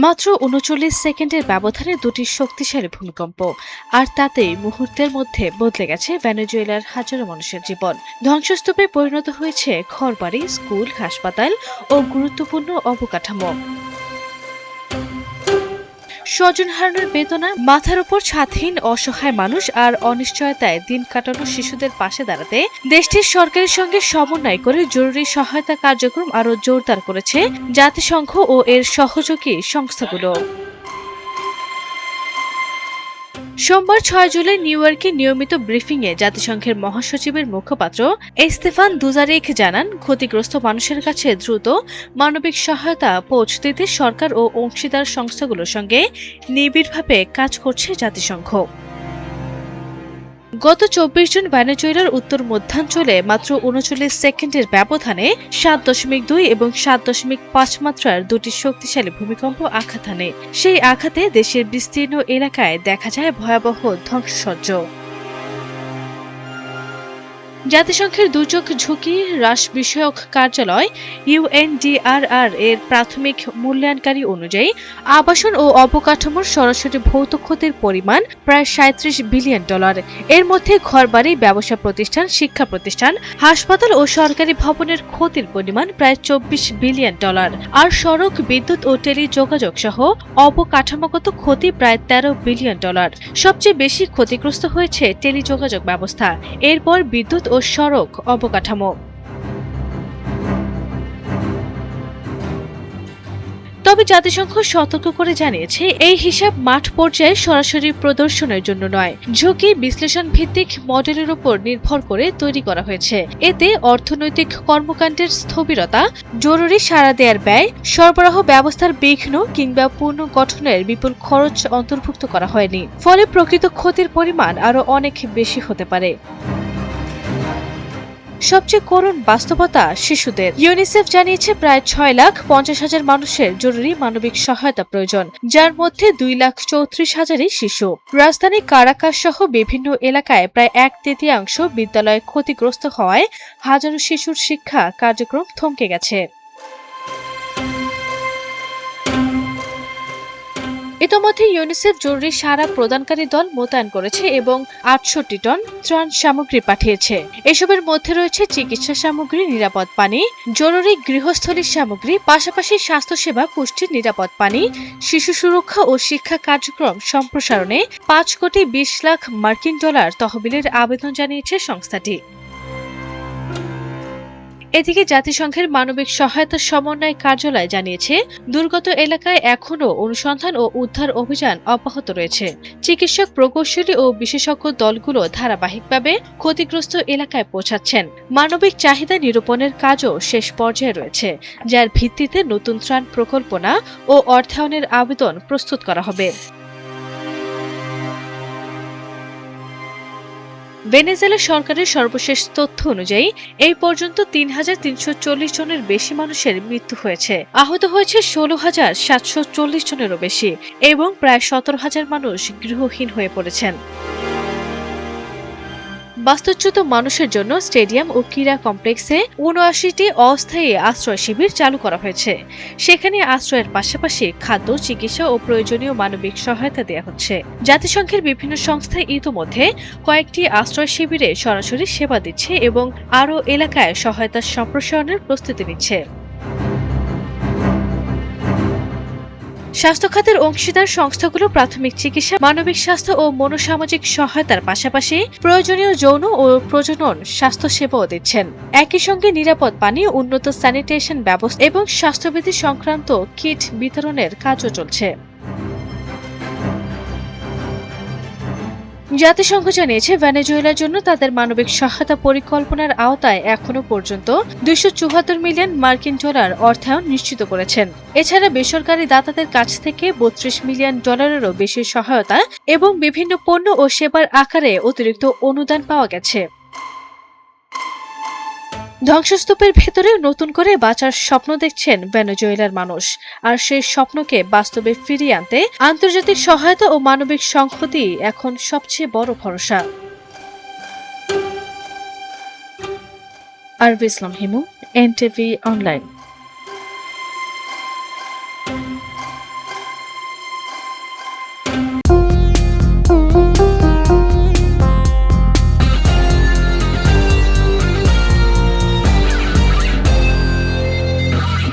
মাত্র ৩৯ সেকেন্ডের ব্যবধানে দুটি শক্তিশালী ভূমিকম্প, আর তাতেই মুহূর্তের মধ্যে বদলে গেছে ভেনেজুয়েলার হাজারো মানুষের জীবন। ধ্বংসস্তূপে পরিণত হয়েছে ঘরবাড়ি, স্কুল, হাসপাতাল ও গুরুত্বপূর্ণ অবকাঠামো। স্বজন হারানোর বেদনা, মাথার উপর ছাদহীন অসহায় মানুষ আর অনিশ্চয়তায় দিন কাটানো শিশুদের পাশে দাঁড়াতে দেশটির সরকারের সঙ্গে সমন্বয় করে জরুরি সহায়তা কার্যক্রম আরও জোরদার করেছে জাতিসংঘ ও এর সহযোগী সংস্থাগুলো। সোমবার ৬ জুলাই নিউ ইয়র্কে নিয়মিত ব্রিফিংয়ে জাতিসংঘের মহাসচিবের মুখপাত্র স্তেফান দুজারিক জানান, ক্ষতিগ্রস্ত মানুষের কাছে দ্রুত মানবিক সহায়তা পৌঁছে দিতে সরকার ও অংশীদার সংস্থাগুলোর সঙ্গে নিবিড়ভাবে কাজ করছে জাতিসংঘ। গত ২৪ জুন ভেনেজুয়েলার উত্তর মধ্যাঞ্চলে মাত্র ৩৯ সেকেন্ডের ব্যবধানে ৭.২ এবং ৭.৫ মাত্রার দুটি শক্তিশালী ভূমিকম্প আঘাত হানে। সেই আঘাতে দেশের বিস্তীর্ণ এলাকায় দেখা যায় ভয়াবহ ধ্বংসযজ্ঞ। জাতিসংঘের দুর্যোগ ঝুঁকি হ্রাস বিষয়ক কার্যালয় ইউএনডিআরআর এর প্রাথমিক মূল্যায়নকারী অনুযায়ী আবাসন ও অবকাঠামোর সরাসরি ভৌত ক্ষতির পরিমাণ প্রায় $৩৭ বিলিয়ন। এর মধ্যে ঘরবাড়ি, ব্যবসা প্রতিষ্ঠান, শিক্ষা প্রতিষ্ঠান, হাসপাতাল ও সরকারি ভবনের ক্ষতির পরিমাণ প্রায় $২৪ বিলিয়ন, আর সড়ক, বিদ্যুৎ ও টেলিযোগাযোগ সহ অবকাঠামোগত ক্ষতি প্রায় $১৩ বিলিয়ন। সবচেয়ে বেশি ক্ষতিগ্রস্ত হয়েছে টেলিযোগাযোগ ব্যবস্থা, এরপর বিদ্যুৎ ও সড়ক অবকাঠামো। তবে জাতিসংঘ সতর্ক করে জানিয়েছে, এই হিসাব মাঠ পর্যায়ে সরাসরি প্রদর্শনের জন্য নয়, ঝুঁকি বিশ্লেষণ ভিত্তিক মডেলের উপর নির্ভর করে তৈরি করা হয়েছে। এতে অর্থনৈতিক কর্মকাণ্ডের স্থবিরতা, জরুরি সাড়া দেওয়ার ব্যয়, সরবরাহ ব্যবস্থার বিঘ্ন কিংবা পুনর্গঠনের বিপুল খরচ অন্তর্ভুক্ত করা হয়নি। ফলে প্রকৃত ক্ষতির পরিমাণ আরও অনেক বেশি হতে পারে। সবচেয়ে করুণ বাস্তবতা শিশুদের। ইউনিসেফ জানিয়েছে, প্রায় ৬,৫০,০০০ মানুষের জরুরি মানবিক সহায়তা প্রয়োজন, যার মধ্যে ২,৩৪,০০০ই শিশু। রাজধানী কারাকাস সহ বিভিন্ন এলাকায় প্রায় ১/৩ বিদ্যালয় ক্ষতিগ্রস্ত হওয়ায় হাজারো শিশুর শিক্ষা কার্যক্রম থমকে গেছে। ইতোমধ্যে ইউনিসেফ জরুরি সাড়া প্রদানকারী দল মোতায়েন করেছে এবং ৬৮ টন ত্রাণ সামগ্রী পাঠিয়েছে। এসবের মধ্যে রয়েছে চিকিৎসা সামগ্রী, নিরাপদ পানি, জরুরি গৃহস্থলী সামগ্রী, পাশাপাশি স্বাস্থ্যসেবা, পুষ্টি, নিরাপদ পানি, শিশু সুরক্ষা ও শিক্ষা কার্যক্রম সম্প্রসারণে $৫,২০,০০,০০০ তহবিলের আবেদন জানিয়েছে সংস্থাটি। এদিকে জাতিসংঘের মানবিক সহায়তা সমন্বয় কার্যালয় জানিয়েছে, দুর্গত এলাকায় এখনও অনুসন্ধান ও উদ্ধার অভিযান অব্যাহত রয়েছে। চিকিৎসক, প্রকৌশলী ও বিশেষজ্ঞ দলগুলো ধারাবাহিকভাবে ক্ষতিগ্রস্ত এলাকায় পৌঁছাচ্ছেন। মানবিক চাহিদা নিরূপণের কাজও শেষ পর্যায়ে রয়েছে, যার ভিত্তিতে নতুন ত্রাণ প্রকল্পনা ও অর্থায়নের আবেদন প্রস্তুত করা হবে। ভেনেজুয়েলা সরকারের সর্বশেষ তথ্য অনুযায়ী এই পর্যন্ত ৩,৩৪০ জনের বেশি মানুষের মৃত্যু হয়েছে, আহত হয়েছে ১৬,৭৪০ জনেরও বেশি এবং প্রায় ১৭,০০০ মানুষ গৃহহীন হয়ে পড়েছেন। বাস্তুচ্যুত মানুষের জন্য স্টেডিয়াম ও ক্রীড়া কমপ্লেক্সে ৭৯টি অস্থায়ী আশ্রয় শিবির চালু করা হয়েছে। সেখানে আশ্রয়ের পাশাপাশি খাদ্য, চিকিৎসা ও প্রয়োজনীয় মানবিক সহায়তা দেওয়া হচ্ছে। জাতিসংঘের বিভিন্ন সংস্থা ইতোমধ্যে কয়েকটি আশ্রয় শিবিরে সরাসরি সেবা দিচ্ছে এবং আরও এলাকায় সহায়তা সম্প্রসারণের প্রস্তুতি নিচ্ছে। স্বাস্থ্য খাতের অংশীদার সংস্থাগুলো প্রাথমিক চিকিৎসা, মানবিক স্বাস্থ্য ও মনোসামাজিক সহায়তার পাশাপাশি প্রয়োজনীয় যৌন ও প্রজনন স্বাস্থ্যসেবাও দিচ্ছেন। একই সঙ্গে নিরাপদ পানি, উন্নত স্যানিটেশন ব্যবস্থা এবং স্বাস্থ্যবিধি সংক্রান্ত কিট বিতরণের কাজও চলছে। জাতিসংঘ জানিয়েছে, ভেনেজুয়েলার জন্য তাদের মানবিক সহায়তা পরিকল্পনার আওতায় এখনো পর্যন্ত $২৭৪ মিলিয়ন অর্থায়ন নিশ্চিত করেছেন। এছাড়া বেসরকারি দাতাদের কাছ থেকে $৩২ মিলিয়নেরও বেশি সহায়তা এবং বিভিন্ন পণ্য ও সেবার আকারে অতিরিক্ত অনুদান পাওয়া গেছে। ধ্বংসস্তূপের ভেতরে নতুন করে বাঁচার স্বপ্ন দেখছেন ভেনেজুয়েলার মানুষ, আর সেই স্বপ্নকে বাস্তবে ফিরিয়ে আনতে আন্তর্জাতিক সহায়তা ও মানবিক সংহতি এখন সবচেয়ে বড় ভরসা। আরবি ইসলাম হিমু, এনটিভি অনলাইন।